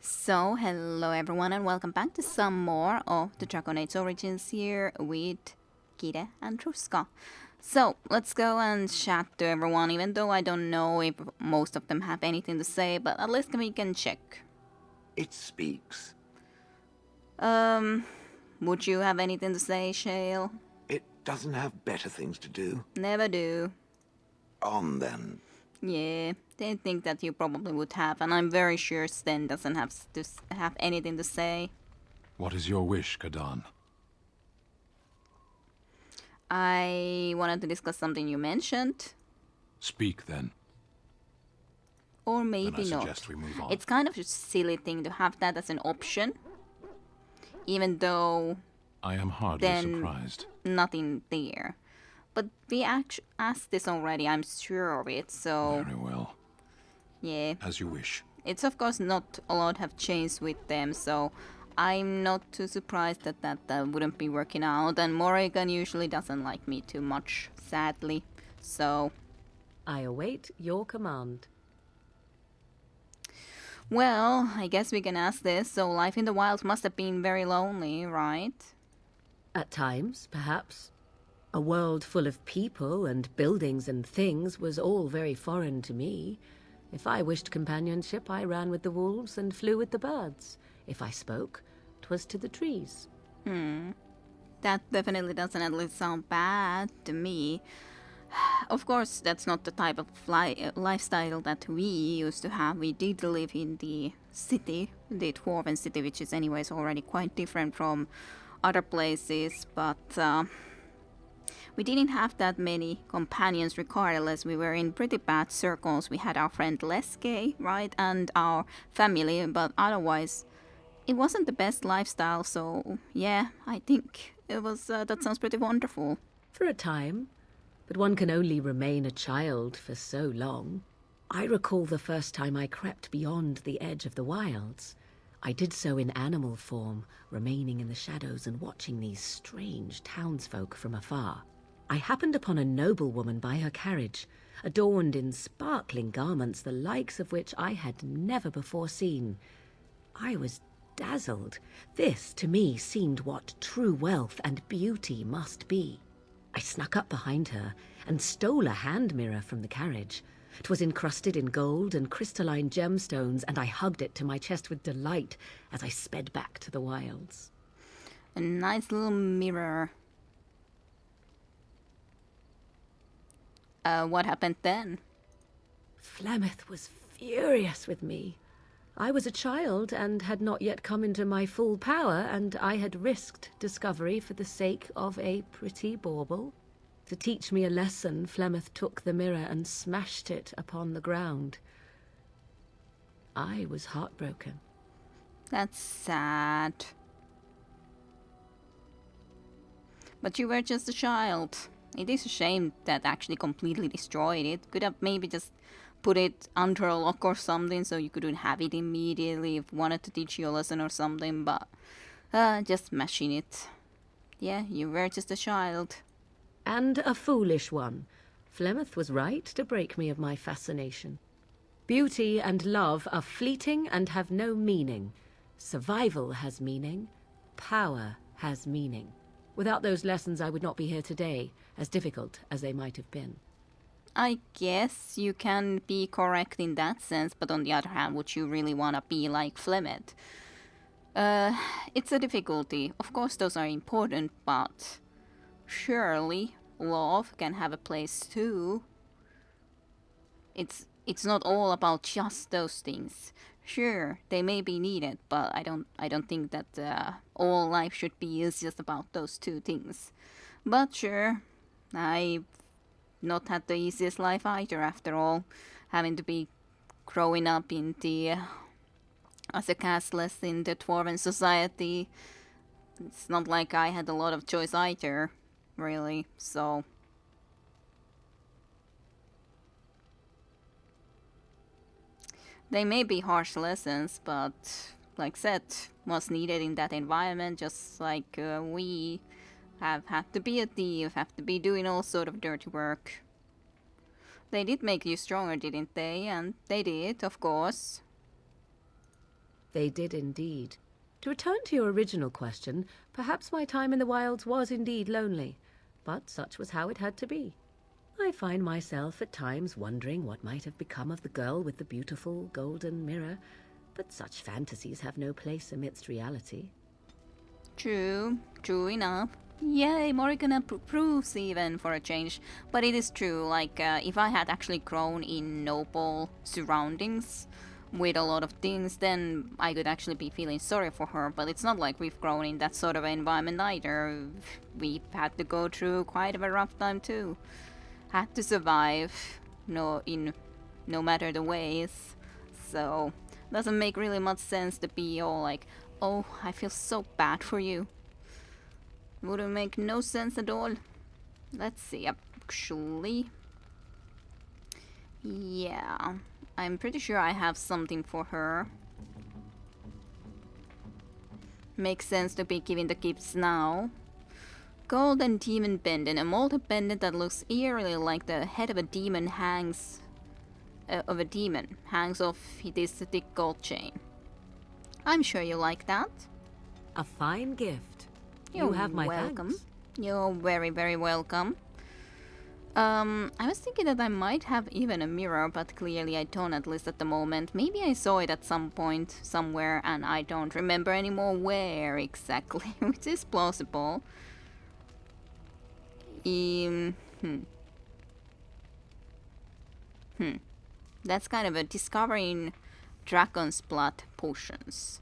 So, hello everyone and welcome back to some more of the Dragon Age Origins here with Kire and Truska. So, let's go and chat to everyone, even though I don't know if most of them have anything to say, but at least we can check. It speaks. Would you have anything to say, Shale? It doesn't have better things to do. Never do. On then. Yeah, they think that you probably would have, and I'm very sure Sten doesn't have anything to say. What is your wish, Kadan? I wanted to discuss something you mentioned. Speak then. Or Then I maybe not. suggest we move on. It's kind of a silly thing to have that as an option, even though I am hardly then- surprised. nothing there. But we asked this already, I'm sure of it, so Very well. yeah. As you wish. It's of course not a lot have changed with them, so I'm not too surprised that wouldn't be working out. And Morrigan usually doesn't like me too much, sadly. So, I await your command. well, I guess we can ask this. So life in the wild must have been very lonely, right? At times, perhaps. A world full of people and buildings and things was all very foreign to me. If I wished companionship, I ran with the wolves and flew with the birds. If I spoke, 'twas to the trees. That definitely doesn't at least sound bad to me. Of course, that's not the type of lifestyle that we used to have. We did live in the city, the Dwarven city, which is anyways already quite different from other places, but we didn't have that many companions regardless. We were in pretty bad circles. We had our friend Leske, right, and our family, but otherwise it wasn't the best lifestyle, so yeah, I think it was, that sounds pretty wonderful. For a time, but one can only remain a child for so long. I recall the first time I crept beyond the edge of the wilds. I did so in animal form, remaining in the shadows and watching these strange townsfolk from afar. I happened upon a noblewoman by her carriage, adorned in sparkling garments the likes of which I had never before seen. I was dazzled. This, to me, seemed what true wealth and beauty must be. I snuck up behind her and stole a hand mirror from the carriage. 'Twas encrusted in gold and crystalline gemstones, and I hugged it to my chest with delight as I sped back to the wilds. A nice little mirror. What happened then? Flemeth was furious with me. I was a child and had not yet come into my full power, and I had risked discovery for the sake of a pretty bauble. To teach me a lesson, Flemeth took the mirror and smashed it upon the ground. I was heartbroken. That's sad. But you were just a child. It is a shame that actually completely destroyed it. Could have maybe just put it under a lock or something so you couldn't have it immediately if wanted to teach you a lesson or something, but just smashing it. Yeah, you were just a child. And a foolish one. Flemeth was right to break me of my fascination. Beauty and love are fleeting and have no meaning. Survival has meaning. Power has meaning. Without those lessons, I would not be here today, as difficult as they might have been. I guess you can be correct in that sense, but on the other hand, would you really want to be like Flemeth? It's a difficulty. Of course, those are important, but surely love can have a place too. It's not all about just those things. Sure, they may be needed, but I don't think that all life should be is just about those two things. But sure, I've not had the easiest life either. After all, having to be growing up in the as a castless in the Dwarven society, it's not like I had a lot of choice either, really. So they may be harsh lessons, but like said, was needed in that environment. Just like we have had to be a thief, have to be doing all sort of dirty work. They did make you stronger, didn't they? And they did, of course. They did indeed. To return to your original question, perhaps my time in the wilds was indeed lonely, but such was how it had to be. I find myself at times wondering what might have become of the girl with the beautiful golden mirror, but such fantasies have no place amidst reality. True, true enough. Yay, Morrigan approves even for a change. But it is true, like, if I had actually grown in noble surroundings with a lot of things, then I could actually be feeling sorry for her. But it's not like we've grown in that sort of environment either. We've had to go through quite a rough time too. Had to survive, no matter the ways. So, doesn't make really much sense to be all like, oh, I feel so bad for you. Wouldn't make no sense at all. Let's see, actually. Yeah, I'm pretty sure I have something for her. Makes sense to be giving the gifts now. Golden demon pendant, a molded pendant that looks eerily like the head of a demon hangs off this thick gold chain. I'm sure you like that. A fine gift. You're You have my welcome. thanks. You're very, very welcome. I was thinking that I might have even a mirror, but clearly I don't, at least at the moment. Maybe I saw it at some point somewhere and I don't remember anymore where exactly, which is plausible. That's kind of a discovering dragon's blood potions.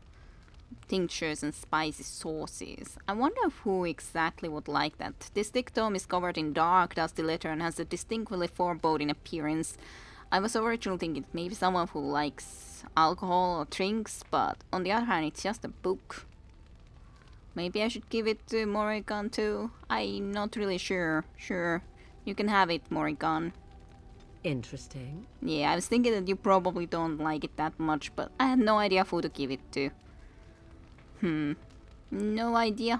Tinctures and spicy sauces. I wonder who exactly would like that. This thick tome is covered in dark, dusty letter and has a distinctly foreboding appearance. I was originally thinking maybe someone who likes alcohol or drinks, but on the other hand, it's just a book. Maybe I should give it to Morrigan too. I'm not really sure. Sure, you can have it, Morrigan. Interesting. Yeah, I was thinking that you probably don't like it that much, but I had no idea who to give it to. No idea.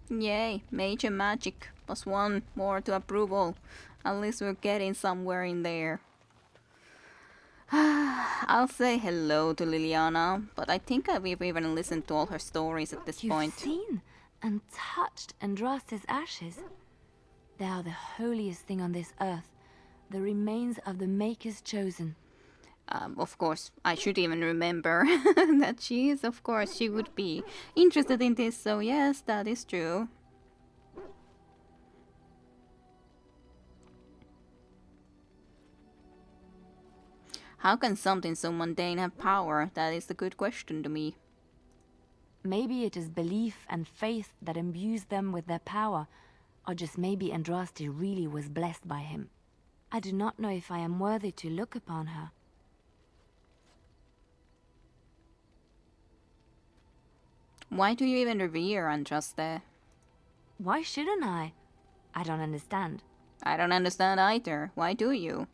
Yay, major magic. +1 more to approval. At least we're getting somewhere in there. I'll say hello to Liliana, but I think we've even listened to all her stories at this You've point. seen and touched Andraste's ashes. They are the holiest thing on this earth, the remains of the Maker's chosen. Of course, I should even remember that she is, of course, she would be interested in this, so yes, that is true. How can something so mundane have power? That is the good question to me. Maybe it is belief and faith that imbues them with their power, or just maybe Andraste really was blessed by him. I do not know if I am worthy to look upon her. Why do you even revere Andraste? Why shouldn't I? I don't understand. I don't understand either. Why do you?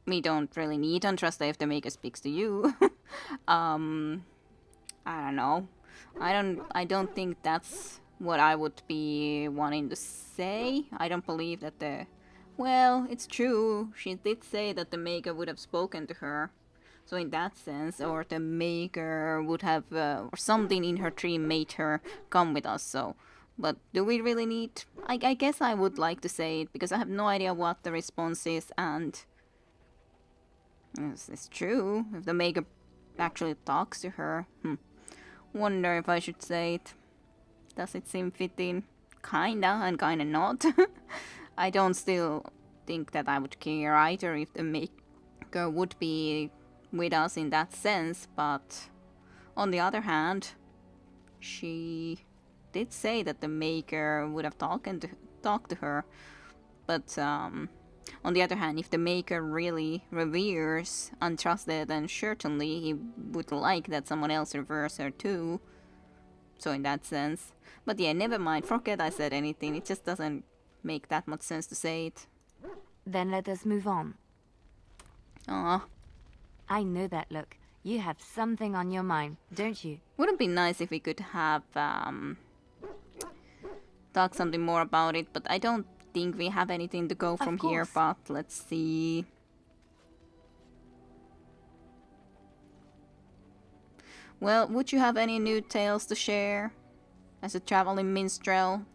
We don't really need Andraste if the Maker speaks to you. I don't know. I don't think that's what I would be wanting to say. I don't believe that the... Well, it's true. She did say that the Maker would have spoken to her. So in that sense, or the Maker would have, or something in her dream made her come with us, so... But do we really need... I guess I would like to say it, because I have no idea what the response is, and... It's true, if the Maker actually talks to her. Wonder if I should say it. Does it seem fitting? Kinda, and kinda not. I don't still think that I would care either if the Maker would be with us in that sense, but on the other hand, she did say that the Maker would have talked to her, but on the other hand, if the Maker really reveres Untrusted, then certainly he would like that someone else reveres her too. So in that sense. But yeah, never mind, forget I said anything, it just doesn't make that much sense to say it. Then let us move on. Aw. I know that look. You have something on your mind, don't you? Wouldn't it be nice if we could have talk something more about it, but I don't think we have anything to go from here, course. but let's see. Well, would you have any new tales to share as a traveling minstrel?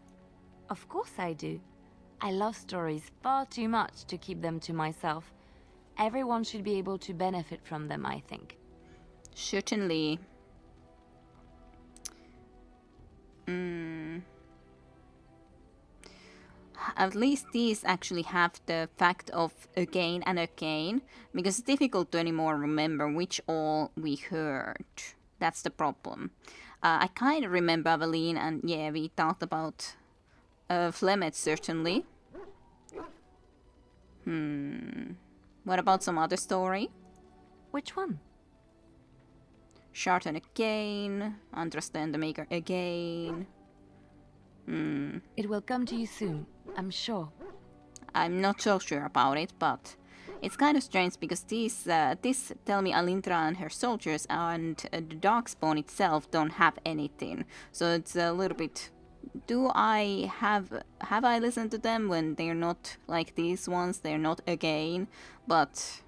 Of course I do. I love stories far too much to keep them to myself. Everyone should be able to benefit from them, I think. Certainly. At least these actually have the fact of again and again, because it's difficult to anymore remember which all we heard. That's the problem. I kind of remember Aveline, and yeah, we talked about Flemeth, certainly. What about some other story? Which one? Sharton again, understand the maker again. It will come to you soon, I'm sure. I'm not so sure about it, but it's kind of strange because this tell me Alindra and her soldiers and the Darkspawn itself don't have anything. So it's a little bit. Do I have I listened to them when they're not like these ones? They're not again, but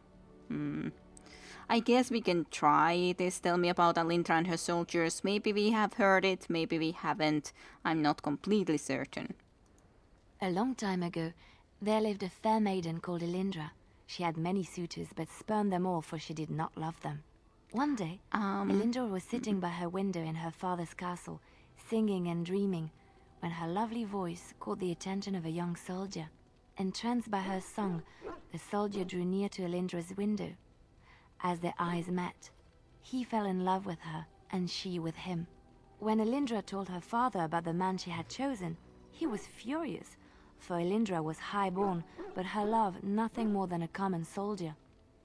I guess we can try this. Tell me about Alindra and her soldiers. Maybe we have heard it, maybe we haven't. I'm not completely certain. A long time ago, there lived a fair maiden called Elindra. She had many suitors, but spurned them all, for she did not love them. One day, Elindra was sitting by her window in her father's castle, singing and dreaming, when her lovely voice caught the attention of a young soldier. Entranced by her song, the soldier drew near to Elindra's window. As their eyes met, he fell in love with her, and she with him. When Elindra told her father about the man she had chosen, he was furious, for Elindra was high-born, but her love nothing more than a common soldier.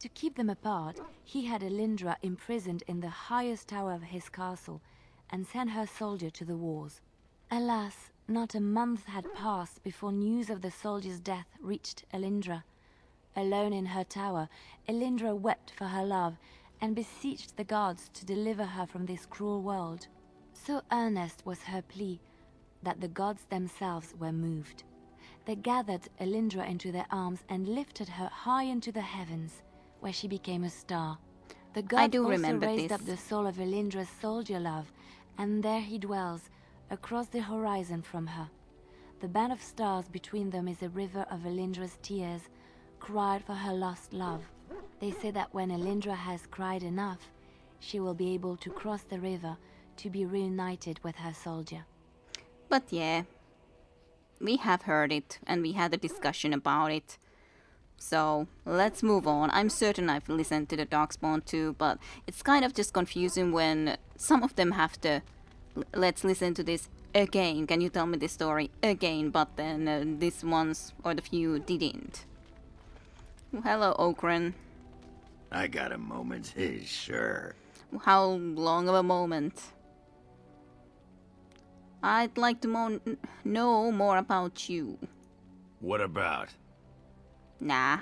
To keep them apart, he had Elindra imprisoned in the highest tower of his castle, and sent her soldier to the wars. Alas, not a month had passed before news of the soldier's death reached Elindra. Alone in her tower, Elindra wept for her love, and beseeched the gods to deliver her from this cruel world. So earnest was her plea, that the gods themselves were moved. They gathered Elindra into their arms and lifted her high into the heavens, where she became a star. The gods also raised up the soul of Elindra's soldier love, and there he dwells, across the horizon from her. The band of stars between them is a river of Elindra's tears, cried for her lost love. They say that when Elindra has cried enough, she will be able to cross the river to be reunited with her soldier. But yeah, we have heard it, and we had a discussion about it. So, let's move on. I'm certain I've listened to the Darkspawn too, but it's kind of just confusing when some of them have to... Let's listen to this again. Can you tell me this story again? But then this ones, or the few, didn't. Hello, Okran. I got a moment, sure. How long of a moment? I'd like to know more about you. What about? Nah.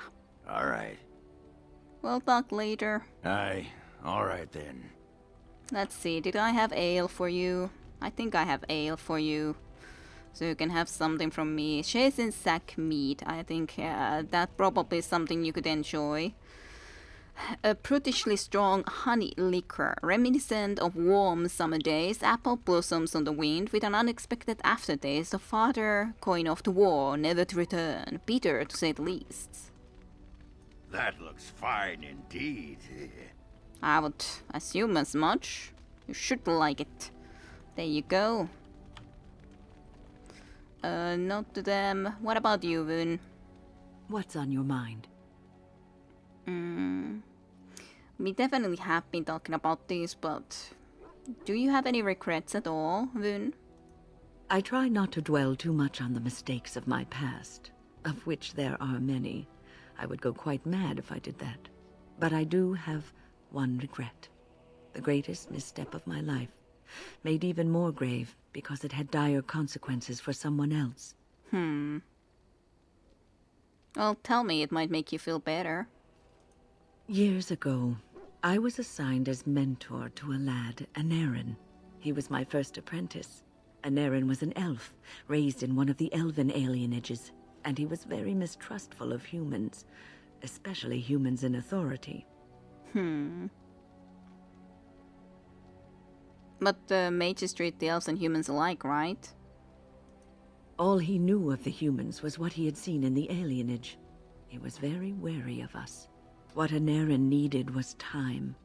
All right. We'll talk later. Aye, all right then. Let's see, did I have ale for you? I think I have ale for you. So you can have something from me. Chasing sack meat. I think that probably is something you could enjoy. A brutishly strong honey liquor, reminiscent of warm summer days, apple blossoms on the wind, with an unexpected aftertaste of father going off to war, never to return. Bitter, to say the least. That looks fine indeed. I would assume as much. You should like it. There you go. Not to them. What about you, Vun? What's on your mind? We definitely have been talking about this, but do you have any regrets at all, Vun? I try not to dwell too much on the mistakes of my past, of which there are many. I would go quite mad if I did that. But I do have one regret. The greatest misstep of my life, made even more grave because it had dire consequences for someone else. Well, tell me, it might make you feel better. Years ago, I was assigned as mentor to a lad, Anarin. He was my first apprentice. Anarin was an elf, raised in one of the elven alienages, and he was very mistrustful of humans, especially humans in authority. But the mages treat the elves and humans alike, right? All he knew of the humans was what he had seen in the alienage. He was very wary of us. What Anarin needed was time.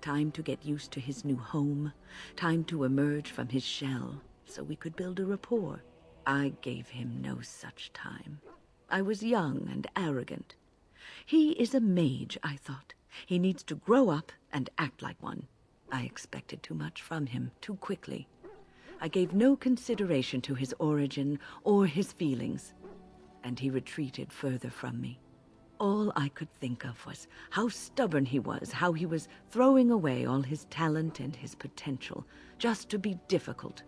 Time to get used to his new home. Time to emerge from his shell, so we could build a rapport. I gave him no such time. I was young and arrogant. He is a mage, I thought. He needs to grow up and act like one. I expected too much from him too quickly. I gave no consideration to his origin or his feelings, and he retreated further from me. All I could think of was how stubborn he was, how he was throwing away all his talent and his potential just to be difficult.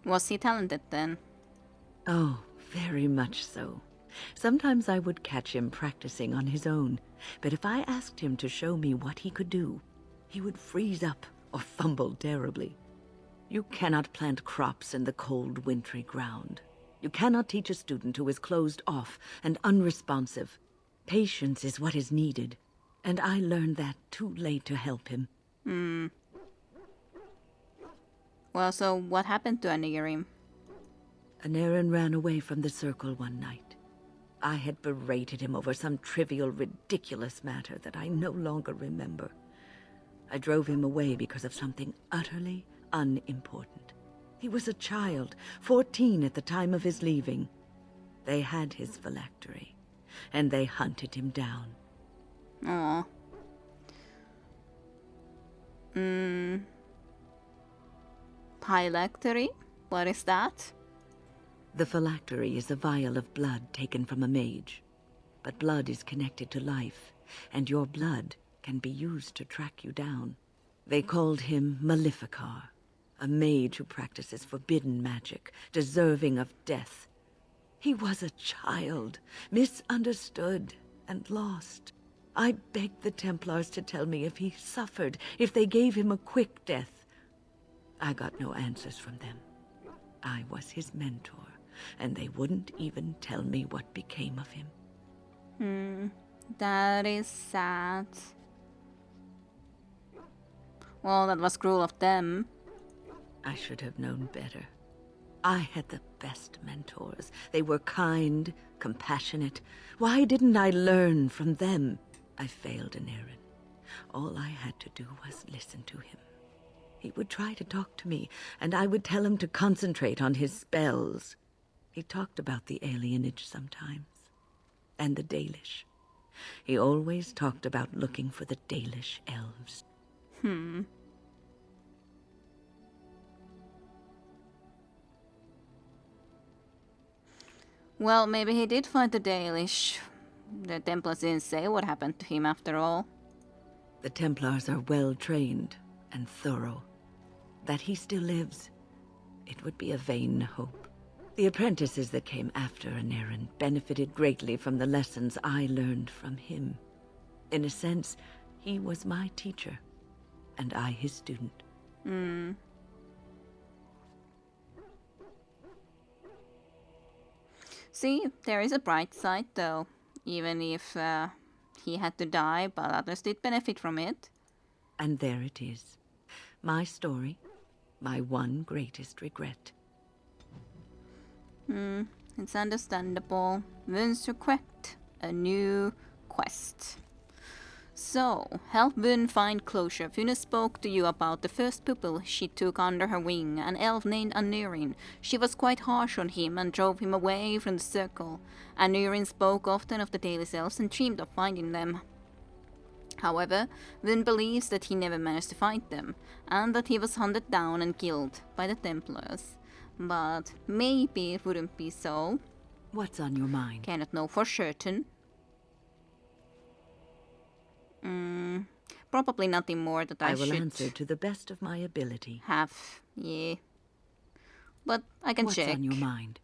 Was he talented then? Oh, very much so. Sometimes I would catch him practicing on his own, but if I asked him to show me what he could do, he would freeze up or fumble terribly. You cannot plant crops in the cold, wintry ground. You cannot teach a student who is closed off and unresponsive. Patience is what is needed, and I learned that too late to help him. Well, so what happened to Anirim? Anarin ran away from the circle one night. I had berated him over some trivial, ridiculous matter that I no longer remember. I drove him away because of something utterly unimportant. He was a child, 14 at the time of his leaving. They had his phylactery, and they hunted him down. Aw. Phylactery? What is that? The phylactery is a vial of blood taken from a mage. But blood is connected to life, and your blood can be used to track you down. They called him Maleficar, a mage who practices forbidden magic, deserving of death. He was a child, misunderstood and lost. I begged the Templars to tell me if he suffered, if they gave him a quick death. I got no answers from them. I was his mentor, and they wouldn't even tell me what became of him. That is sad. Well, that was cruel of them. I should have known better. I had the best mentors. They were kind, compassionate. Why didn't I learn from them? I failed Anarin. All I had to do was listen to him. He would try to talk to me, and I would tell him to concentrate on his spells. He talked about the alienage sometimes, and the Dalish. He always talked about looking for the Dalish elves. Well, maybe he did find the Dalish. The Templars didn't say what happened to him after all. The Templars are well trained and thorough. That he still lives, it would be a vain hope. The apprentices that came after Anarin benefited greatly from the lessons I learned from him. In a sense, he was my teacher, and I his student. See, there is a bright side though. Even if he had to die, but others did benefit from it. And there it is. My story, my one greatest regret. It's understandable. Vuns request a new quest. So, help Vun find closure. Vuna spoke to you about the first pupil she took under her wing, an elf named Anirin. She was quite harsh on him and drove him away from the circle. Anirin spoke often of the Dalish elves and dreamed of finding them. However, Vun believes that he never managed to find them, and that he was hunted down and killed by the Templars. But maybe it wouldn't be so. What's on your mind? Cannot know for certain. Probably nothing more that I will should answer to the best of my ability. have. Yeah. But I can What's check. on your mind?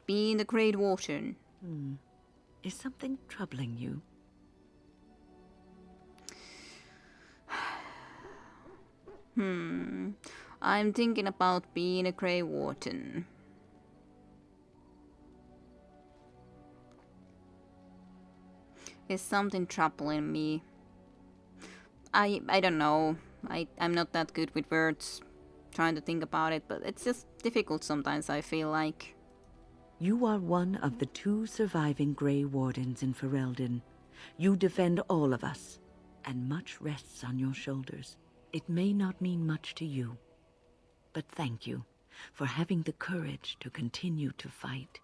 Be in the Great Water. Is something troubling you? I'm thinking about being a Grey Warden. Is something troubling me? I don't know. I'm not that good with words. Trying to think about it, but it's just difficult sometimes, I feel like. You are one of the 2 surviving Grey Wardens in Ferelden. You defend all of us, and much rests on your shoulders. It may not mean much to you, but thank you for having the courage to continue to fight.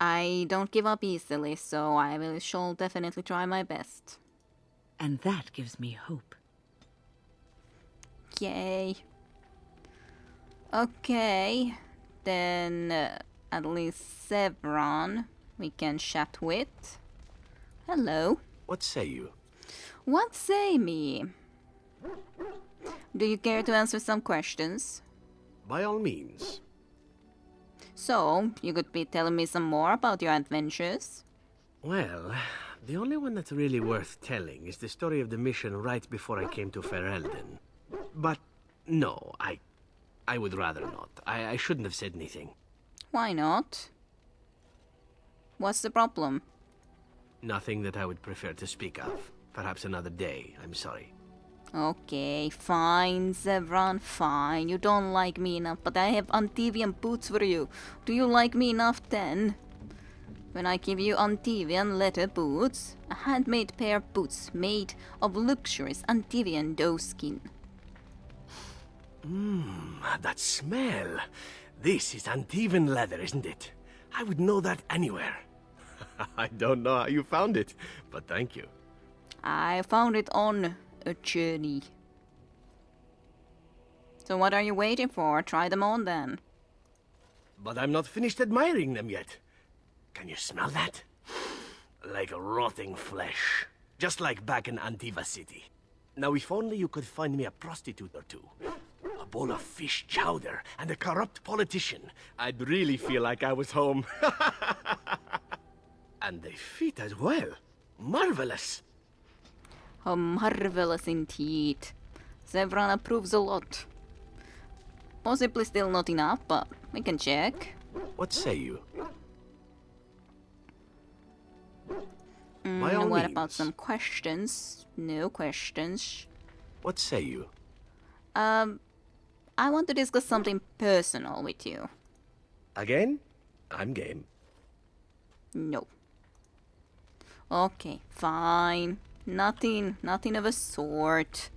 I don't give up easily, so shall definitely try my best. And that gives me hope. Yay. Okay, then at least Sevron we can chat with. Hello. What say you? What say me? Do you care to answer some questions? By all means. So, you could be telling me some more about your adventures? Well, the only one that's really worth telling is the story of the mission right before I came to Ferelden. But no, I would rather not. I shouldn't have said anything. Why not? What's the problem? Nothing that I would prefer to speak of. Perhaps another day, I'm sorry. Okay, fine, Zevran, fine. You don't like me enough, but I have Antivian boots for you. Do you like me enough then? When I give you Antivian leather boots, a handmade pair of boots made of luxurious Antivian doe skin. That smell. This is Antivan leather, isn't it? I would know that anywhere. I don't know how you found it, but thank you. I found it on a journey. So what are you waiting for? Try them on then. But I'm not finished admiring them yet. Can you smell that? Like rotting flesh. Just like back in Antiva City. Now if only you could find me a prostitute or two. A bowl of fish chowder and a corrupt politician. I'd really feel like I was home. And they fit as well. Marvelous. Oh, marvelous indeed. Zevran approves a lot. Possibly still not enough, but we can check. What say you? By all What means. about some questions? No questions. What say you? I want to discuss something personal with you. Again? I'm game. No. Okay, fine. Nothing of a sort.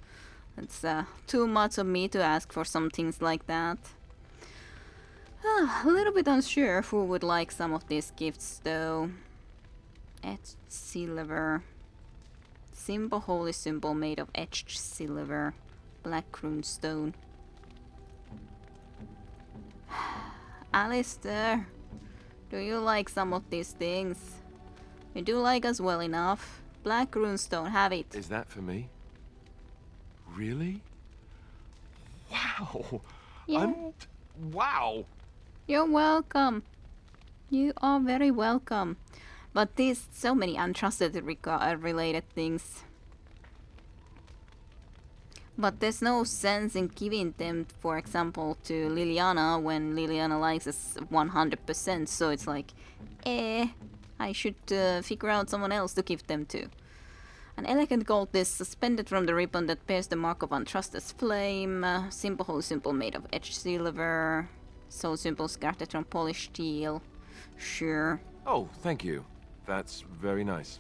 It's too much of me to ask for some things like that. A little bit unsure who would like some of these gifts though. Etched silver. Simple holy symbol made of etched silver. Black rune stone. Alistair, do you like some of these things? You do like us well enough. Black runestone, have it. Is that for me? Really? Wow. Yay. Wow. You're welcome. You are very welcome. But there's so many untrusted related things. But there's no sense in giving them, for example, to Liliana when Liliana likes us 100%. So it's like, I should figure out someone else to give them to. An elegant gold disc suspended from the ribbon that bears the mark of untrusted flame. Simple holy symbol made of etched silver. Soul symbol scattered from polished steel. Sure. Oh, thank you. That's very nice.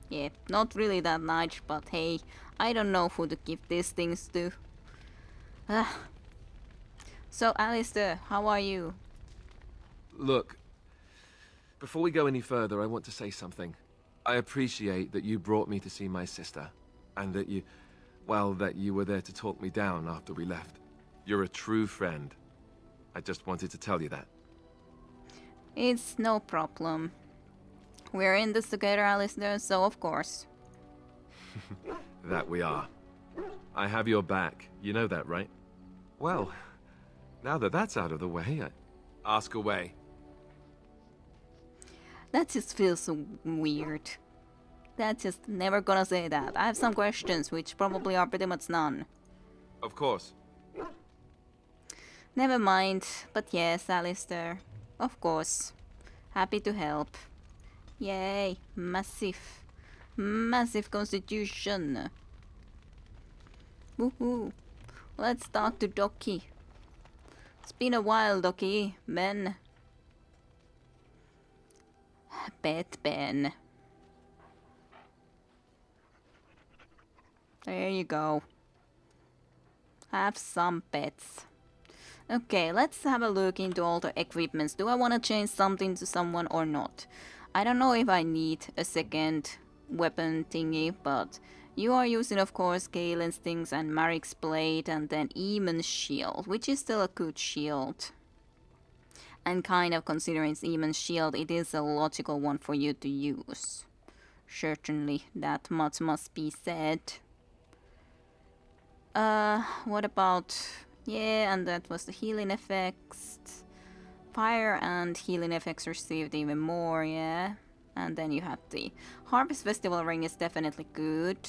Yeah, not really that nice, but hey, I don't know who to give these things to. So, Alistair, how are you? Look, before we go any further, I want to say something. I appreciate that you brought me to see my sister, and that you were there to talk me down after we left. You're a true friend. I just wanted to tell you that. It's no problem. We're in this together, Alistair, so of course. That we are. I have your back. You know that, right? Well, now that that's out of the way, ask away. That just feels so weird. That just never gonna say that. I have some questions, which probably are pretty much none. Of course. Never mind, but yes, Alistair. Of course. Happy to help. Yay! Massive. Massive constitution. Woohoo! Let's talk to Doki. It's been a while, Doki. Ben. Pet Ben. There you go. Have some pets. Okay, let's have a look into all the equipments. Do I want to change something to someone or not? I don't know if I need a second weapon thingy, but you are using, of course, Galen's things and Marik's blade and then Eamon's shield, which is still a good shield. And kind of considering Eamon's shield, it is a logical one for you to use. Certainly, that much must be said. What about... Yeah, and that was the healing effects. Fire and healing effects received even more, yeah. And then you have the Harvest Festival ring is definitely good.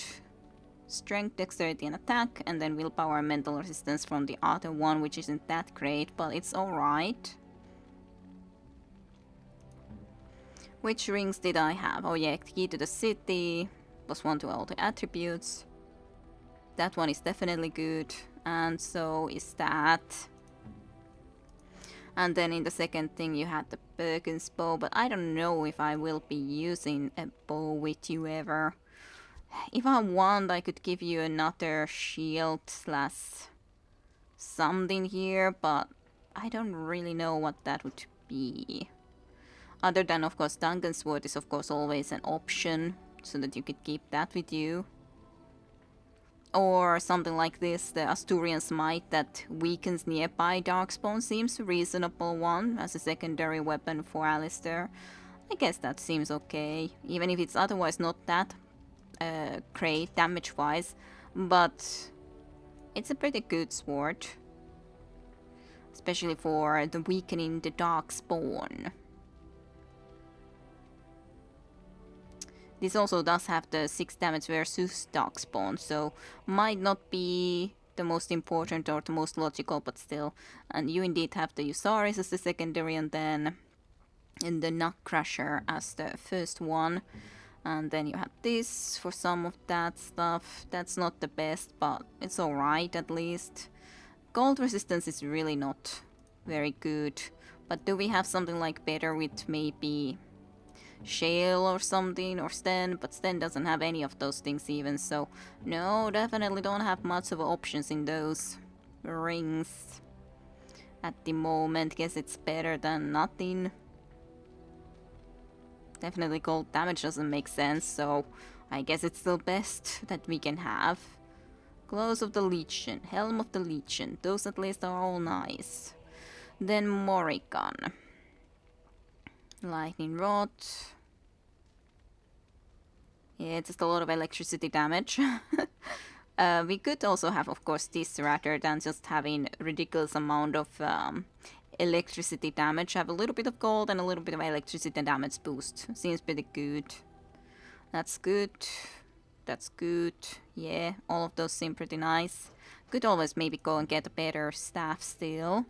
Strength, dexterity and attack, and then willpower and mental resistance from the other one, which isn't that great, but it's alright. Which rings did I have? Oh yeah, key to the city, +1 to all the attributes. That one is definitely good, and so is that. And then in the second thing you had the Perkins bow, but I don't know if I will be using a bow with you ever. If I want, I could give you another shield slash something here, but I don't really know what that would be. Other than, of course, Duncan's sword is of course always an option, so that you could keep that with you. Or something like this, the Asturian Smite that weakens nearby Darkspawn seems a reasonable one as a secondary weapon for Alistair. I guess that seems okay, even if it's otherwise not that great damage-wise, but it's a pretty good sword. Especially for the weakening the Darkspawn. This also does have the 6 damage versus Darkspawn, so might not be the most important or the most logical, but still. And you indeed have the Usaris as the secondary, and then in the Nutcrusher as the first one. And then you have this for some of that stuff. That's not the best, but it's alright at least. Gold resistance is really not very good. But do we have something like better with maybe Shale or something, or Sten? But Sten doesn't have any of those things even, so no, definitely don't have much of options in those rings at the moment. Guess it's better than nothing. Definitely gold damage doesn't make sense, so I guess it's still best that we can have. Clothes of the Legion, Helm of the Legion, those at least are all nice. Then Morrigan. Lightning Rod. Yeah, it's just a lot of electricity damage. We could also have, of course, this rather than just having a ridiculous amount of electricity damage. Have a little bit of gold and a little bit of electricity damage boost. Seems pretty good. That's good. That's good. Yeah, all of those seem pretty nice. Could always maybe go and get a better staff still.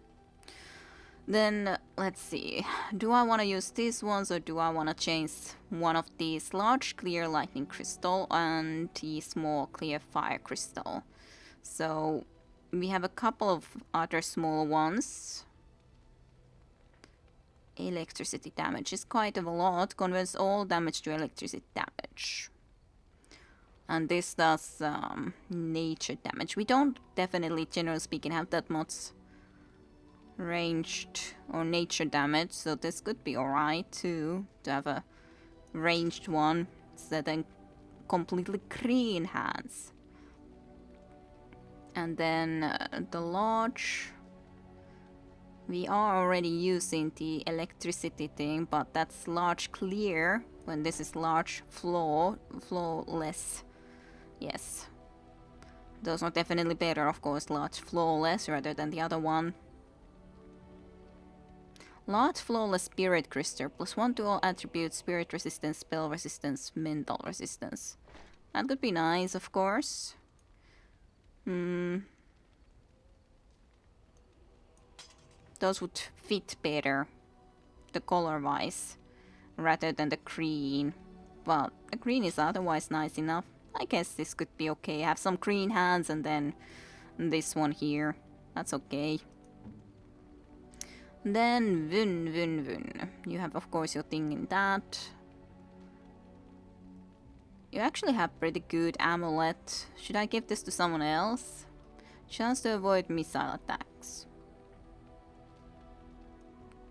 Then, let's see. Do I want to use these ones or do I want to change one of these? Large clear lightning crystal and the small clear fire crystal. So, we have a couple of other small ones. Electricity damage is quite a lot. Converts all damage to electricity damage. And this does nature damage. We don't definitely, generally speaking, have that much ranged or nature damage, so this could be alright too, to have a ranged one instead of completely green hands. And then the large, we are already using the electricity thing, but that's large clear when this is large flawless. Yes, those are definitely better, of course, large flawless rather than the other one. Large flawless spirit crystal, +1 to all attributes, spirit resistance, spell resistance, mental resistance. That could be nice, of course. Those would fit better, the color-wise, rather than the green. But the green is otherwise nice enough. I guess this could be okay. Have some green hands and then this one here. That's okay. Then Vun. You have of course your thing in that. You actually have pretty good amulet. Should I give this to someone else? Chance to avoid missile attacks.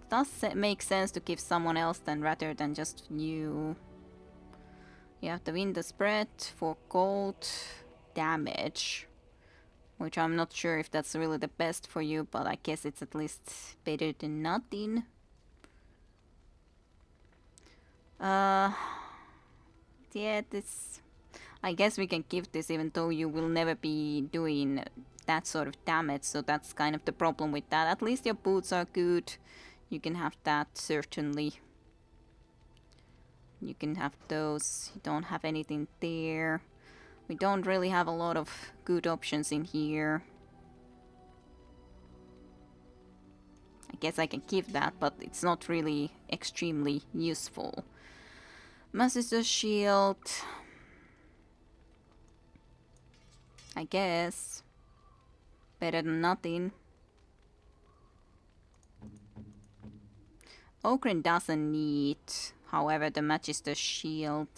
Does make sense to give someone else then rather than just you. You have the window spread for cold damage, which I'm not sure if that's really the best for you, but I guess it's at least better than nothing. Yeah, this... I guess we can give this even though you will never be doing that sort of damage, so that's kind of the problem with that. At least your boots are good. You can have that, certainly. You can have those. You don't have anything there. We don't really have a lot of good options in here. I guess I can give that, but it's not really extremely useful. Master Shield. I guess. Better than nothing. Ogren doesn't need, however, the Magister Shield.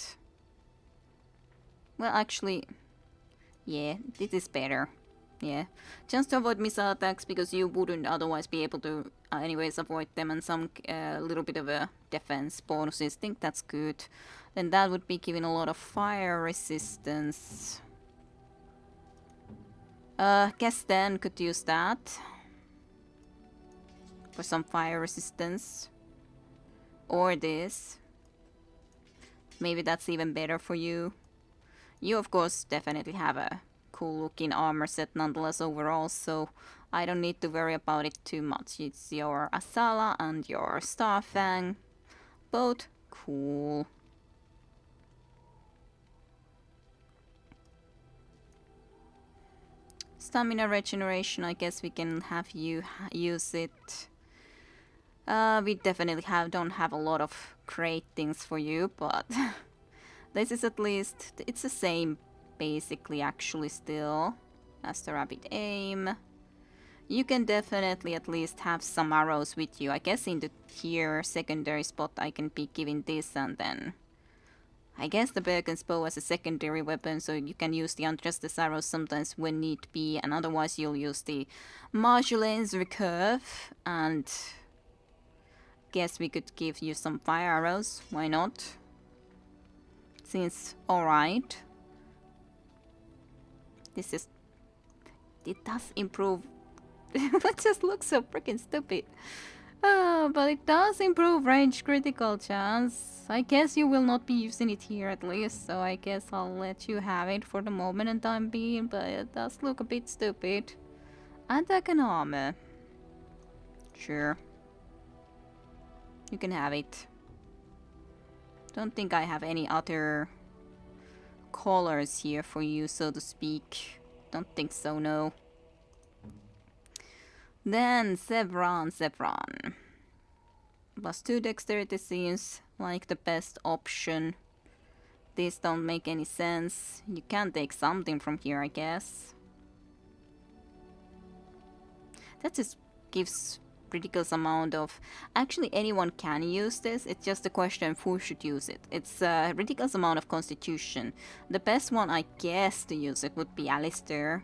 Well, actually, yeah, this is better. Yeah, just to avoid missile attacks because you wouldn't otherwise be able to anyways avoid them, and some little bit of a defense bonuses. Think that's good. Then that would be giving a lot of fire resistance. Guess then could use that for some fire resistance. Or this. Maybe that's even better for you. You of course definitely have a cool looking armor set nonetheless overall, so I don't need to worry about it too much. It's your Asala and your Starfang. Both cool. Stamina regeneration, I guess we can have you use it. We definitely don't have a lot of great things for you, but this is at least, it's the same basically actually still as the rapid aim. You can definitely at least have some arrows with you. I guess in the tier secondary spot I can be giving this, and then I guess the Bergen's bow as a secondary weapon, so you can use the Unjustice arrows sometimes when need be, and otherwise you'll use the Marjolaine's recurve, and guess we could give you some fire arrows, why not? Seems alright. This is... it does improve... it just looks so freaking stupid. But it does improve range critical chance. I guess you will not be using it here at least, so I guess I'll let you have it for the moment and time being, but it does look a bit stupid. Attack and armor. Sure. You can have it. Don't think I have any other colors here for you, so to speak. Don't think so, no. Then Sevron. +2 dexterity seems like the best option. These don't make any sense. You can take something from here, I guess. That just gives ridiculous amount of... actually anyone can use this, it's just a question of who should use it. It's a ridiculous amount of constitution. The best one I guess to use it would be Alistair,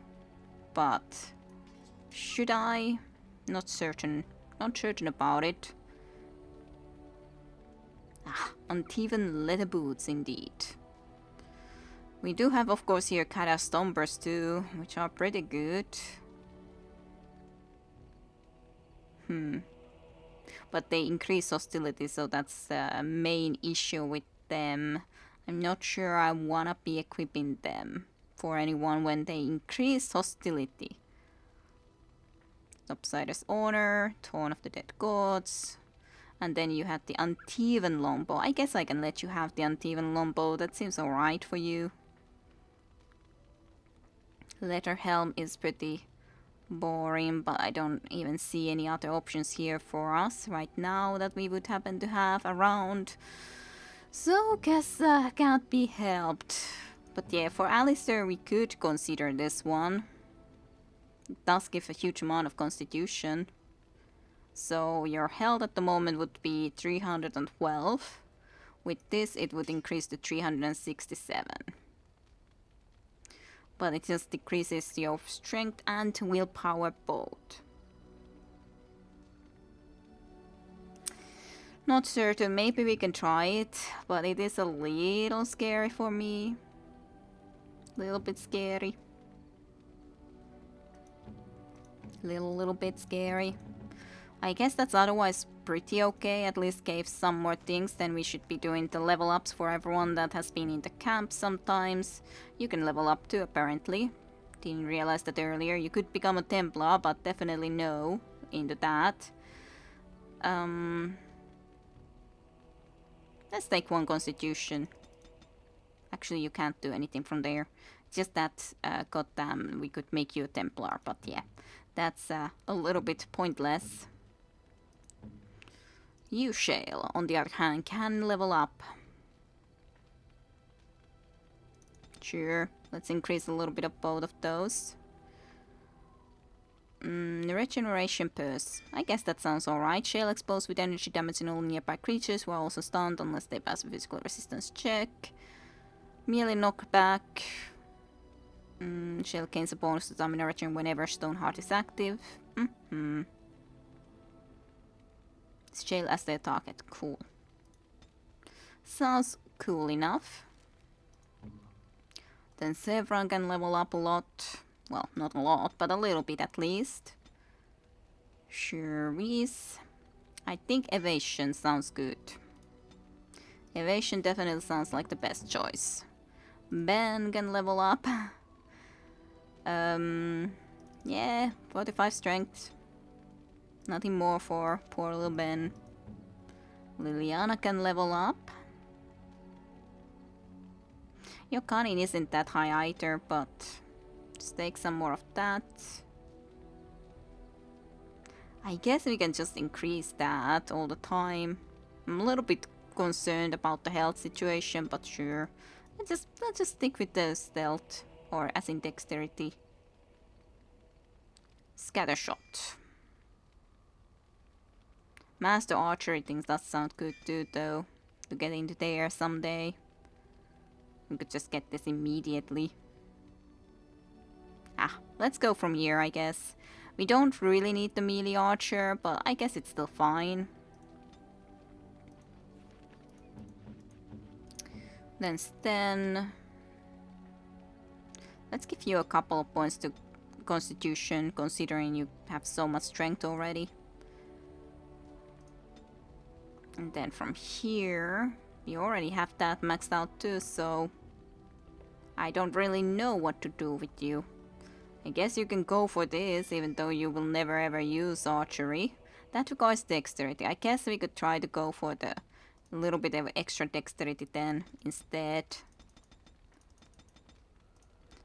but should I? Not certain about it. Uneven leather boots indeed. We do have of course here Catastombers too, which are pretty good. But they increase hostility, so that's the main issue with them. I'm not sure I wanna be equipping them for anyone when they increase hostility. Topsider's Honor, Taunt of the Dead Gods, and then you had the Uneven Longbow. I guess I can let you have the Uneven Longbow, that seems alright for you. Letter Helm is pretty boring, but I don't even see any other options here for us right now that we would happen to have around. So guess can't be helped. But yeah, for Alistair we could consider this one. It does give a huge amount of constitution. So your health at the moment would be 312. With this it would increase to 367. But it just decreases your strength and willpower both. Not certain, maybe we can try it, but it is a little scary for me. Little bit scary. Little bit scary. I guess that's otherwise pretty okay, at least gave some more things than we should be doing the level ups for everyone that has been in the camp sometimes. You can level up too apparently. Didn't realize that earlier. You could become a Templar, but definitely no into that. Let's take one constitution. Actually, you can't do anything from there. Just that, goddamn, we could make you a Templar, but yeah. That's a little bit pointless. You, Shale, on the other hand, can level up. Sure, let's increase a little bit of both of those. Regeneration Purse. I guess that sounds alright. Shale exposed with energy damage in all nearby creatures who are also stunned unless they pass a physical resistance check. Melee knockback. Shale gains a bonus to stamina regen whenever Stoneheart is active. Shale as their target. Cool. Sounds cool enough. Then Sevran can level up a lot. Well, not a lot, but a little bit at least. Sure is. I think Evasion sounds good. Evasion definitely sounds like the best choice. Ben can level up. Yeah, 45 strength. Nothing more for poor little Ben. Liliana can level up. Yokanin isn't that high either, but let's take some more of that. I guess we can just increase that all the time. I'm a little bit concerned about the health situation, but sure. Let's just stick with the stealth, or as in dexterity. Scattershot. Master archery things does sound good too, though. To get into there someday. We could just get this immediately. Let's go from here, I guess. We don't really need the melee archer, but I guess it's still fine. Then Sten. Let's give you a couple of points to Constitution, considering you have so much strength already. And then from here, you already have that maxed out too, so I don't really know what to do with you. I guess you can go for this, even though you will never ever use archery. That requires dexterity. I guess we could try to go for the little bit of extra dexterity then instead.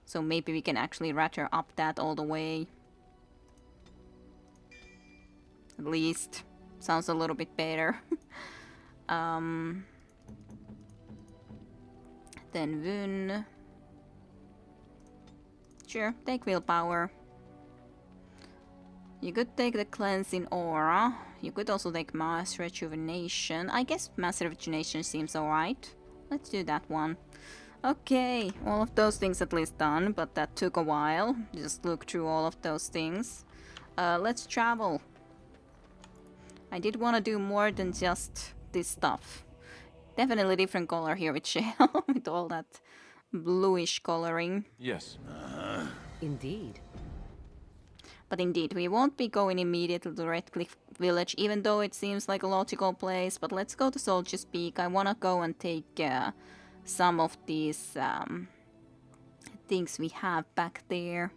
So maybe we can actually rather up that all the way. At least. Sounds a little bit better. Then Vun. Sure, take willpower. You could take the cleansing aura. You could also take mass rejuvenation. I guess mass rejuvenation seems alright. Let's do that one. Okay, all of those things at least done, but that took a while. Just look through all of those things. Let's travel. I did want to do more than just this stuff. Definitely different color here with Shale, with all that bluish coloring. Yes. Indeed. But indeed, we won't be going immediately to Redcliffe Village, even though it seems like a logical place. But let's go to Soldier's Peak. I want to go and take some of these things we have back there.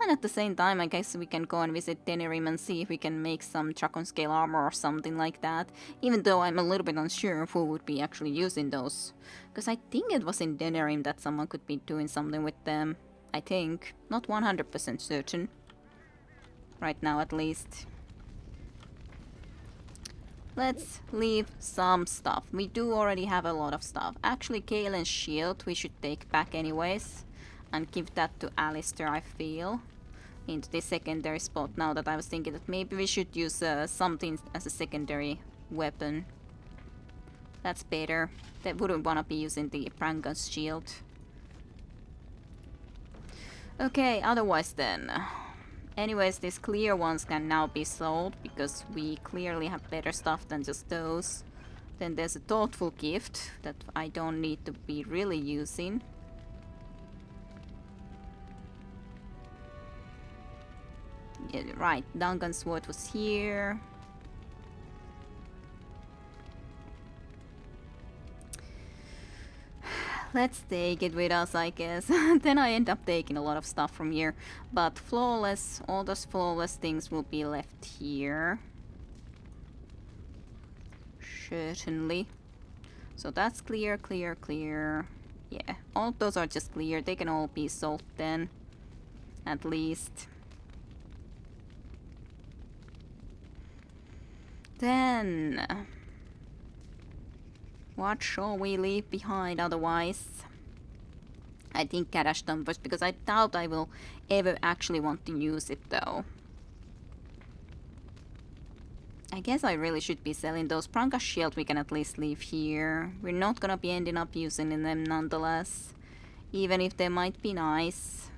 And at the same time, I guess we can go and visit Denerim and see if we can make some dragon scale armor or something like that. Even though I'm a little bit unsure of who would be actually using those. Because I think it was in Denerim that someone could be doing something with them. I think. Not 100% certain. Right now, at least. Let's leave some stuff. We do already have a lot of stuff. Actually, Kaelin's shield we should take back anyways. And give that to Alistair, I feel. Into the secondary spot, now that I was thinking that maybe we should use something as a secondary weapon. That's better. They wouldn't want to be using the Pranga's shield. Okay, otherwise then. Anyways, these clear ones can now be sold because we clearly have better stuff than just those. Then there's a thoughtful gift that I don't need to be really using. Yeah, right, Duncan's sword was here. Let's take it with us, I guess. Then I end up taking a lot of stuff from here. But flawless, all those flawless things will be left here. Certainly. So that's clear, clear, clear. Yeah, all those are just clear. They can all be sold then. At least. Then... what shall we leave behind otherwise? I think Kadash first, because I doubt I will ever actually want to use it though. I guess I really should be selling those. Pranga's shield we can at least leave here. We're not gonna be ending up using them nonetheless. Even if they might be nice.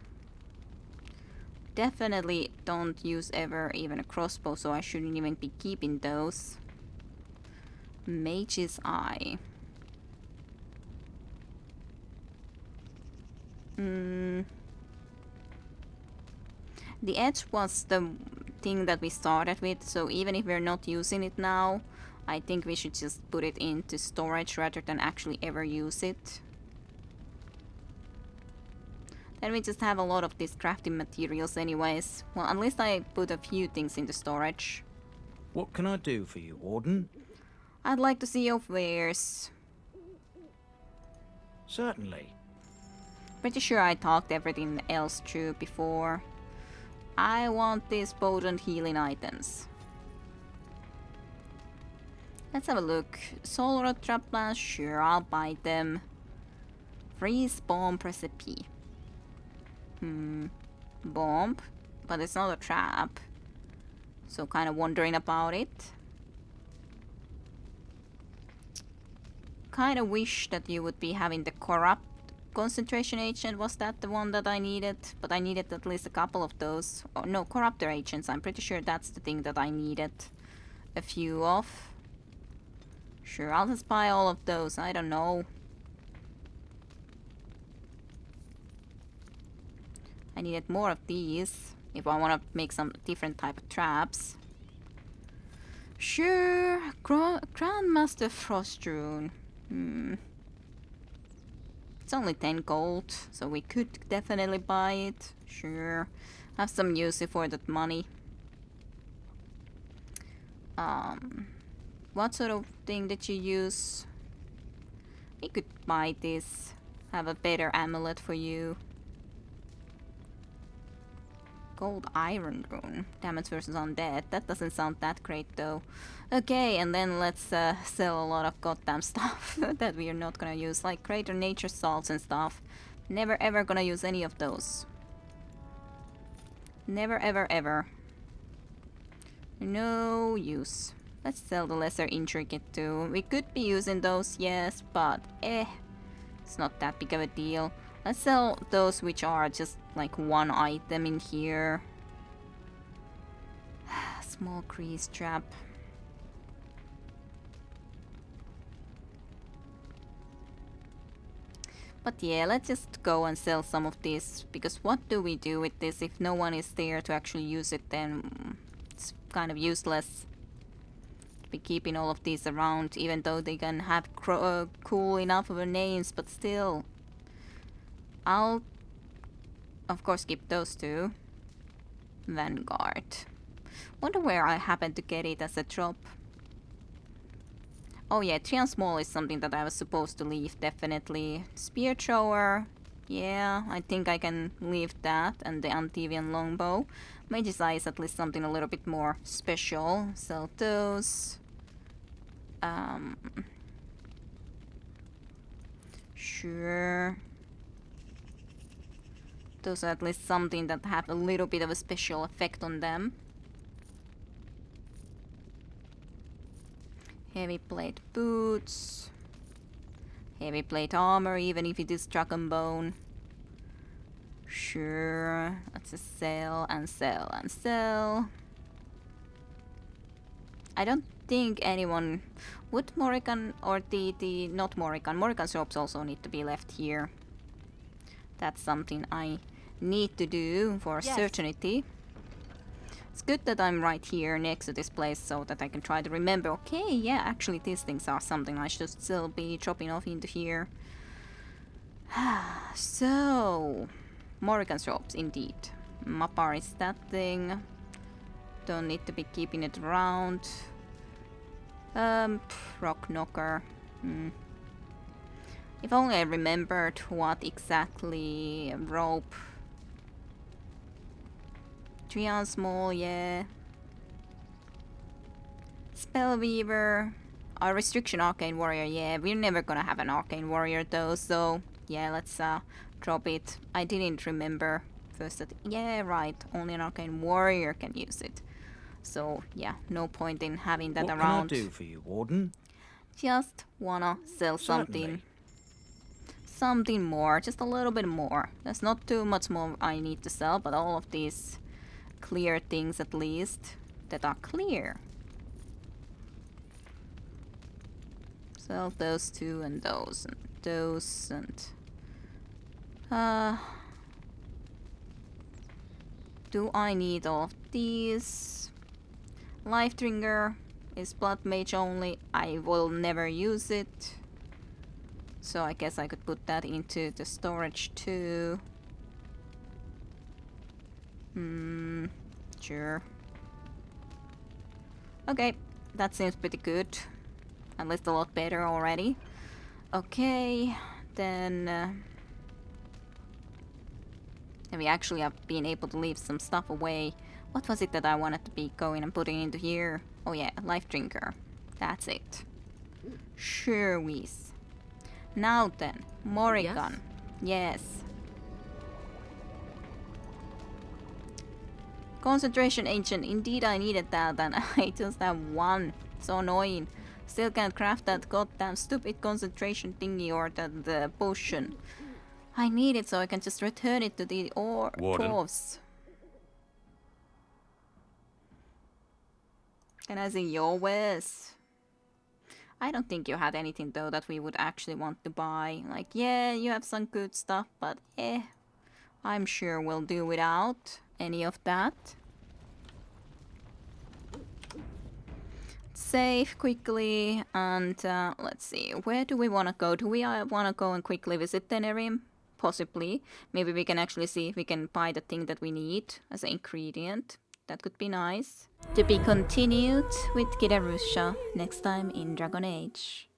Definitely don't use ever even a crossbow, so I shouldn't even be keeping those. Mage's Eye. The edge was the thing that we started with, so even if we're not using it now, I think we should just put it into storage rather than actually ever use it. Then we just have a lot of these crafting materials anyways. Well, at least I put a few things into storage. What can I do for you, Warden? I'd like to see your wares. Certainly. Pretty sure I talked everything else through before. I want these potent healing items. Let's have a look. Soul Rod trap plants, sure, I'll buy them. Freeze bomb recipe. Bomb, but it's not a trap. So kind of wondering about it. Kind of wish that you would be having the corrupt concentration agent. Was that the one that I needed? But I needed at least a couple of those. Oh no, corruptor agents. I'm pretty sure that's the thing that I needed a few of. Sure, I'll just buy all of those. I don't know. I needed more of these if I want to make some different type of traps. Sure, Grandmaster Frost Rune. It's only 10 gold, so we could definitely buy it. Sure, have some use for that money. What sort of thing did you use? We could buy this. Have a better amulet for you. Gold Iron Rune. Damage versus undead. That doesn't sound that great though. Okay, and then let's sell a lot of goddamn stuff that we are not gonna use. Like greater nature salts and stuff. Never ever gonna use any of those. Never ever ever. No use. Let's sell the lesser intricate too. We could be using those, yes, but it's not that big of a deal. Let's sell those which are just like one item in here. Small crease trap. But yeah, let's just go and sell some of this, because what do we do with this if no one is there to actually use it? Then it's kind of useless to be keeping all of these around, even though they can have cool enough of names, but still. I'll of course keep those two. Vanguard. Wonder where I happened to get it as a drop. Oh yeah, Trian Small is something that I was supposed to leave, definitely. Spear Thrower, yeah, I think I can leave that, and the Antivian Longbow. Mage's Eye is at least something a little bit more special. Sell those. Sure. Those are at least something that have a little bit of a special effect on them. Heavy plate boots. Heavy plate armor, even if it is dragon bone. Sure. Let's just sell and sell and sell. I don't think anyone... Would Morrigan or the not Morrigan. Morrigan's ropes also need to be left here. That's something I need to do for certainty. It's good that I'm right here next to this place so that I can try to remember. Okay, yeah, actually these things are something I should still be dropping off into here. So, Morrigan's ropes, indeed. Mapar is that thing. Don't need to be keeping it around. Rock knocker. If only I remembered what exactly rope. Trion small, yeah. Spellweaver. Our restriction arcane warrior, yeah. We're never gonna have an arcane warrior though, so yeah, let's drop it. I didn't remember first that, yeah, right, only an arcane warrior can use it. So yeah, no point in having that around. What can I do for you, Warden? Just wanna sell something. Something more, just a little bit more. There's not too much more I need to sell, but all of these clear things at least that are clear. Sell those two and those and those and do I need all of these? Life Drinker is Blood Mage only. I will never use it. So I guess I could put that into the storage too. Sure. Okay, that seems pretty good. At least a lot better already. Okay, then... and we actually have been able to leave some stuff away. What was it that I wanted to be going and putting into here? Oh yeah, Life Drinker. That's it. Sure, Whis. Now then, Morrigan. Yes. Concentration Ancient. Indeed I needed that and I just have one. So annoying. Still can't craft that goddamn stupid concentration thingy or the potion. I need it so I can just return it to the dwarves. Can I see your wares? I don't think you had anything though that we would actually want to buy. Like, yeah, you have some good stuff, but I'm sure we'll do without any of that. Save quickly and let's see, where do we want to go? Do we want to go and quickly visit Tenerim? Possibly. Maybe we can actually see if we can buy the thing that we need as an ingredient. That could be nice. To be continued with Kidarusha next time in Dragon Age.